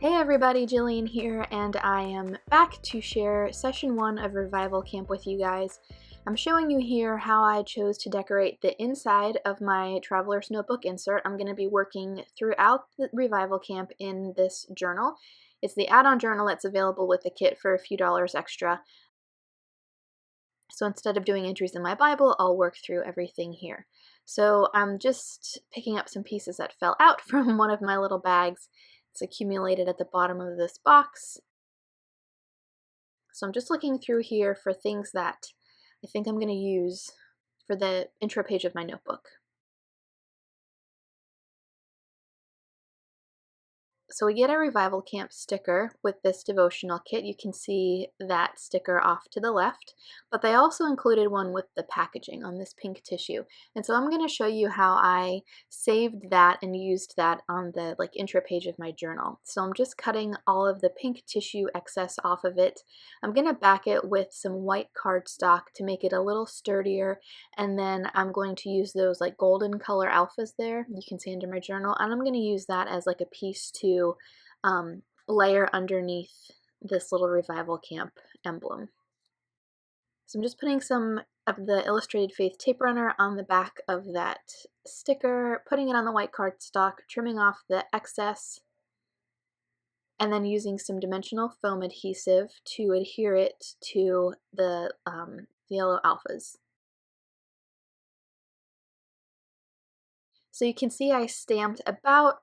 Hey everybody, Jillian here, and I am back to share session 1 of Revival Camp with you guys. I'm showing you here how I chose to decorate the inside of my Traveler's Notebook insert. I'm going to be working throughout the Revival Camp in this journal. It's the add-on journal that's available with the kit for a few dollars extra. So instead of doing entries in my Bible, I'll work through everything here. So I'm just picking up some pieces that fell out from one of my little bags. It's accumulated at the bottom of this box. So I'm just looking through here for things that I think I'm going to use for the intro page of my notebook. So we get a Revival Camp sticker with this devotional kit. You can see that sticker off to the left, but they also included one with the packaging on this pink tissue. And so I'm going to show you how I saved that and used that on the intro page of my journal. So I'm just cutting all of the pink tissue excess off of it. I'm going to back it with some white cardstock to make it a little sturdier, and then I'm going to use those golden color alphas there you can see under my journal, and I'm going to use that as a piece to layer underneath this little Revival Camp emblem. So I'm just putting some of the Illustrated Faith tape runner on the back of that sticker, putting it on the white cardstock, trimming off the excess, and then using some dimensional foam adhesive to adhere it to the yellow alphas. So you can see I stamped about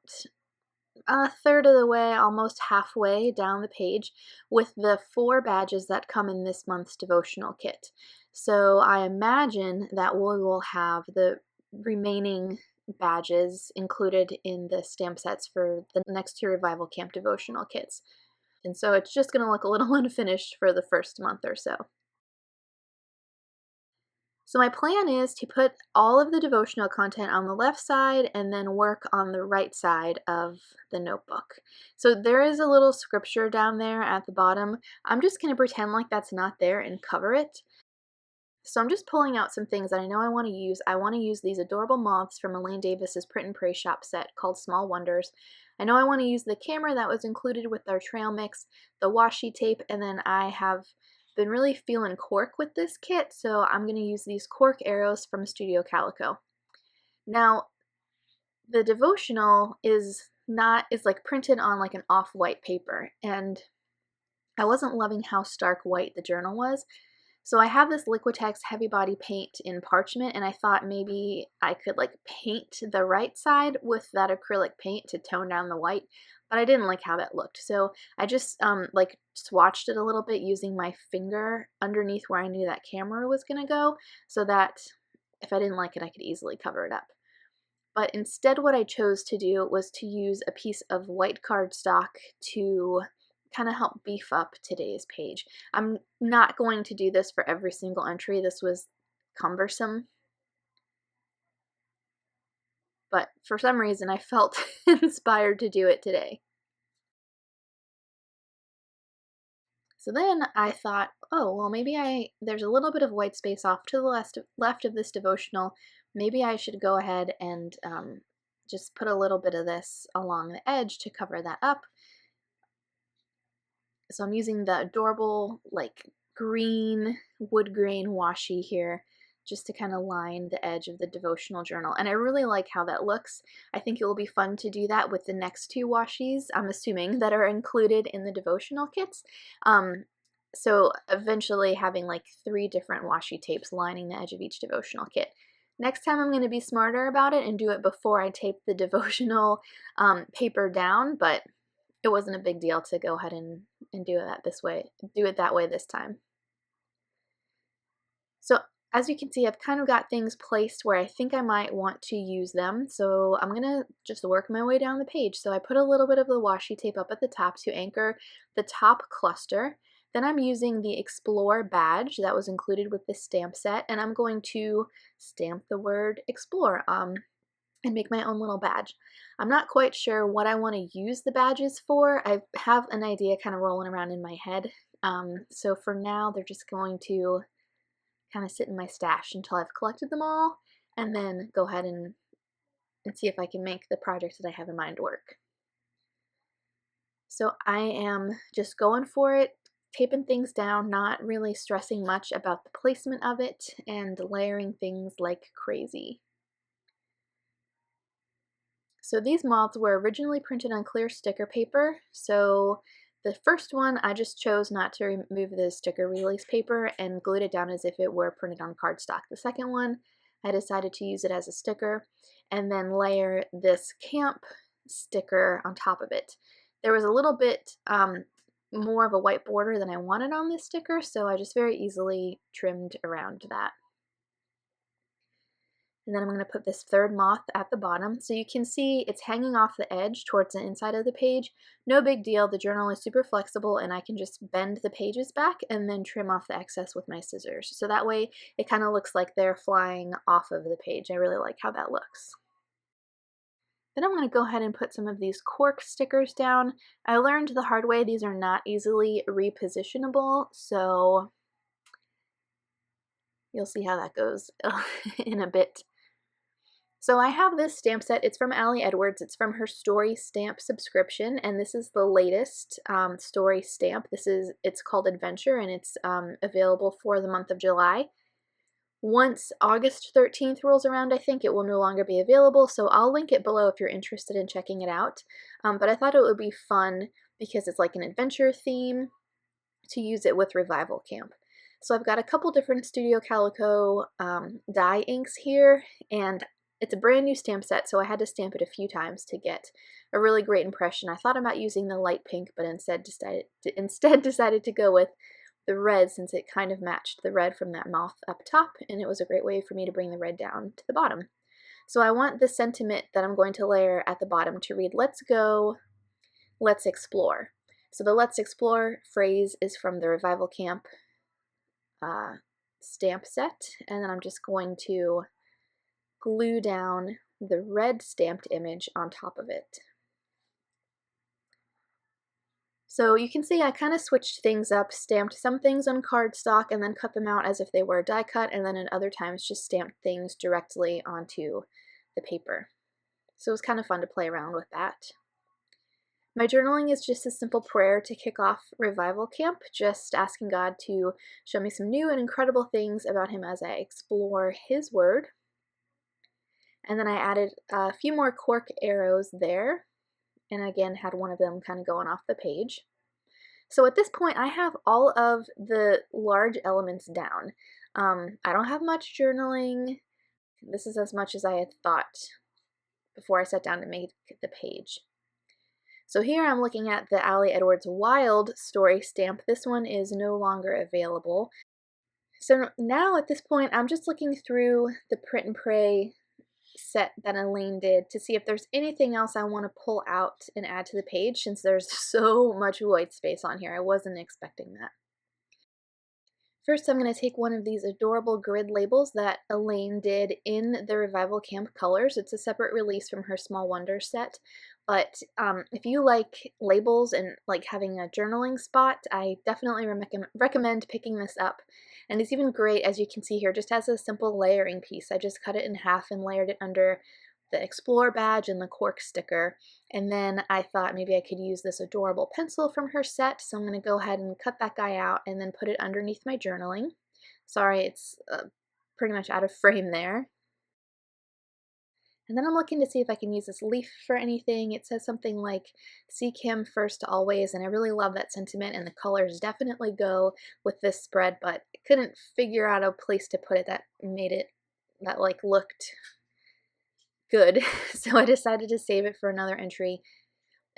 a third of the way, almost halfway down the page, with the 4 badges that come in this month's devotional kit. So I imagine that we will have the remaining badges included in the stamp sets for the next 2 Revival Camp devotional kits. And so it's just going to look a little unfinished for the first month or so. So my plan is to put all of the devotional content on the left side and then work on the right side of the notebook. So there is a little scripture down there at the bottom. I'm just going to pretend like that's not there and cover it. So I'm just pulling out some things that I know I want to use. I want to use these adorable moths from Elaine Davis's Print and Pray Shop set called Small Wonders. I know I want to use the camera that was included with our trail mix, the washi tape, and then I have been really feeling cork with this kit, so I'm going to use these cork arrows from Studio Calico. Now, the devotional is printed on an off-white paper, and I wasn't loving how stark white the journal was. So I have this Liquitex heavy body paint in parchment, and I thought maybe I could paint the right side with that acrylic paint to tone down the white, but I didn't like how that looked. So I just swatched it a little bit using my finger underneath where I knew that camera was going to go, so that if I didn't like it, I could easily cover it up. But instead what I chose to do was to use a piece of white cardstock to kind of help beef up today's page. I'm not going to do this for every single entry. This was cumbersome. But for some reason I felt inspired to do it today. So then I thought, oh, well maybe there's a little bit of white space off to the left of this devotional. Maybe I should go ahead and just put a little bit of this along the edge to cover that up. So I'm using the adorable green wood grain washi here just to kind of line the edge of the devotional journal. And I really like how that looks. I think it will be fun to do that with the next 2 washis, I'm assuming, that are included in the devotional kits. So eventually having 3 different washi tapes lining the edge of each devotional kit. Next time I'm going to be smarter about it and do it before I tape the devotional paper down, but it wasn't a big deal to go ahead and do it that way this time. So as you can see, I've kind of got things placed where I think I might want to use them. So I'm gonna just work my way down the page. So I put a little bit of the washi tape up at the top to anchor the top cluster. Then I'm using the Explore badge that was included with the stamp set, and I'm going to stamp the word Explore and make my own little badge. I'm not quite sure what I want to use the badges for. I have an idea kind of rolling around in my head. So for now, they're just going to kind of sit in my stash until I've collected them all, and then go ahead and see if I can make the project that I have in mind work. So I am just going for it, taping things down, not really stressing much about the placement of it, and layering things like crazy. So these moths were originally printed on clear sticker paper. So the first one, I just chose not to remove the sticker release paper and glued it down as if it were printed on cardstock. The second one, I decided to use it as a sticker and then layer this camp sticker on top of it. There was a little bit more of a white border than I wanted on this sticker, so I just very easily trimmed around that. And then I'm going to put this third moth at the bottom. So you can see it's hanging off the edge towards the inside of the page. No big deal. The journal is super flexible and I can just bend the pages back and then trim off the excess with my scissors. So that way it kind of looks like they're flying off of the page. I really like how that looks. Then I'm going to go ahead and put some of these cork stickers down. I learned the hard way these are not easily repositionable, so you'll see how that goes in a bit. So I have this stamp set. It's from Allie Edwards. It's from her story stamp subscription, and this is the latest story stamp. It's called Adventure, and it's available for the month of July. Once August 13th rolls around, I think it will no longer be available, so I'll link it below if you're interested in checking it out. But I thought it would be fun because it's like an adventure theme to use it with Revival Camp. So I've got a couple different Studio Calico dye inks here, and it's a brand new stamp set, so I had to stamp it a few times to get a really great impression. I thought about using the light pink, but instead decided to go with the red since it kind of matched the red from that moth up top, and it was a great way for me to bring the red down to the bottom. So I want the sentiment that I'm going to layer at the bottom to read, "Let's go, let's explore." So the "Let's explore" phrase is from the Revival Camp stamp set, and then I'm just going to glue down the red stamped image on top of it. So you can see I kind of switched things up, stamped some things on cardstock and then cut them out as if they were die cut, and then at other times just stamped things directly onto the paper. So it was kind of fun to play around with that. My journaling is just a simple prayer to kick off Revival Camp, just asking God to show me some new and incredible things about Him as I explore His Word. And then I added a few more cork arrows there, and again had one of them kind of going off the page. So at this point I have all of the large elements down. I don't have much journaling. This is as much as I had thought before I sat down to make the page. So here I'm looking at the Allie Edwards Wild story stamp. This one is no longer available. So now at this point I'm just looking through the Print and Pray set that Elaine did to see if there's anything else I want to pull out and add to the page, since there's so much white space on here. I wasn't expecting that. First, I'm going to take one of these adorable grid labels that Elaine did in the Revival Camp colors. It's a separate release from her Small Wonders set, but if you like labels and like having a journaling spot, I definitely recommend picking this up. And it's even great, as you can see here, just as a simple layering piece. I just cut it in half and layered it under the Explore badge and the cork sticker. And then I thought maybe I could use this adorable pencil from her set, so I'm going to go ahead and cut that guy out and then put it underneath my journaling. Sorry, it's pretty much out of frame there. And then I'm looking to see if I can use this leaf for anything. It says something like, "Seek Him first always," and I really love that sentiment, and the colors definitely go with this spread, but I couldn't figure out a place to put it that made it, that like looked good. So I decided to save it for another entry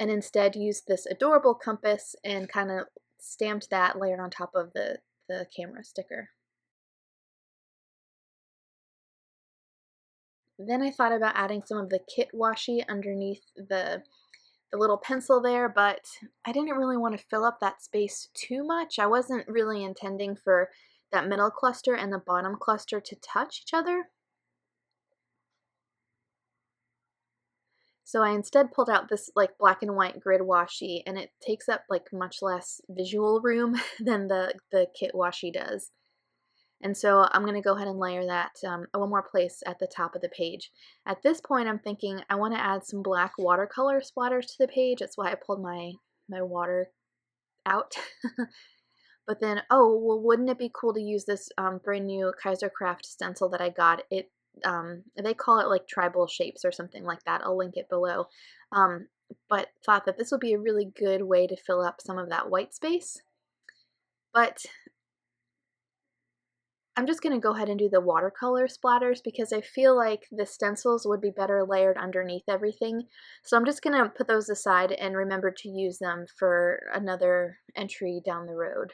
and instead used this adorable compass and kind of stamped that layered on top of the camera sticker. Then I thought about adding some of the kit washi underneath the little pencil there, but I didn't really want to fill up that space too much. I wasn't really intending for that middle cluster and the bottom cluster to touch each other. So I instead pulled out this like black and white grid washi, and it takes up like much less visual room than the kit washi does. And so I'm going to go ahead and layer that one more place at the top of the page. At this point I'm thinking I want to add some black watercolor splatters to the page. That's why I pulled my my water out. But then, oh, well, wouldn't it be cool to use this brand new Kaisercraft stencil that I got? They call it like tribal shapes or something like that. I'll link it below. Um, but thought that this would be a really good way to fill up some of that white space. But I'm just going to go ahead and do the watercolor splatters because I feel like the stencils would be better layered underneath everything. So I'm just going to put those aside and remember to use them for another entry down the road.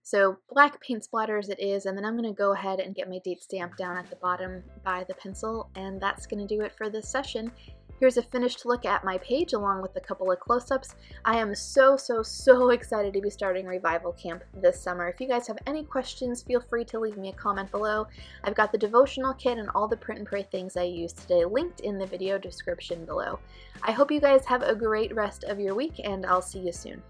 So black paint splatters it is, and then I'm going to go ahead and get my date stamp down at the bottom by the pencil, and that's going to do it for this session. Here's a finished look at my page along with a couple of close-ups. I am so excited to be starting Revival Camp this summer. If you guys have any questions, feel free to leave me a comment below. I've got the devotional kit and all the print and pray things I used today linked in the video description below. I hope you guys have a great rest of your week, and I'll see you soon.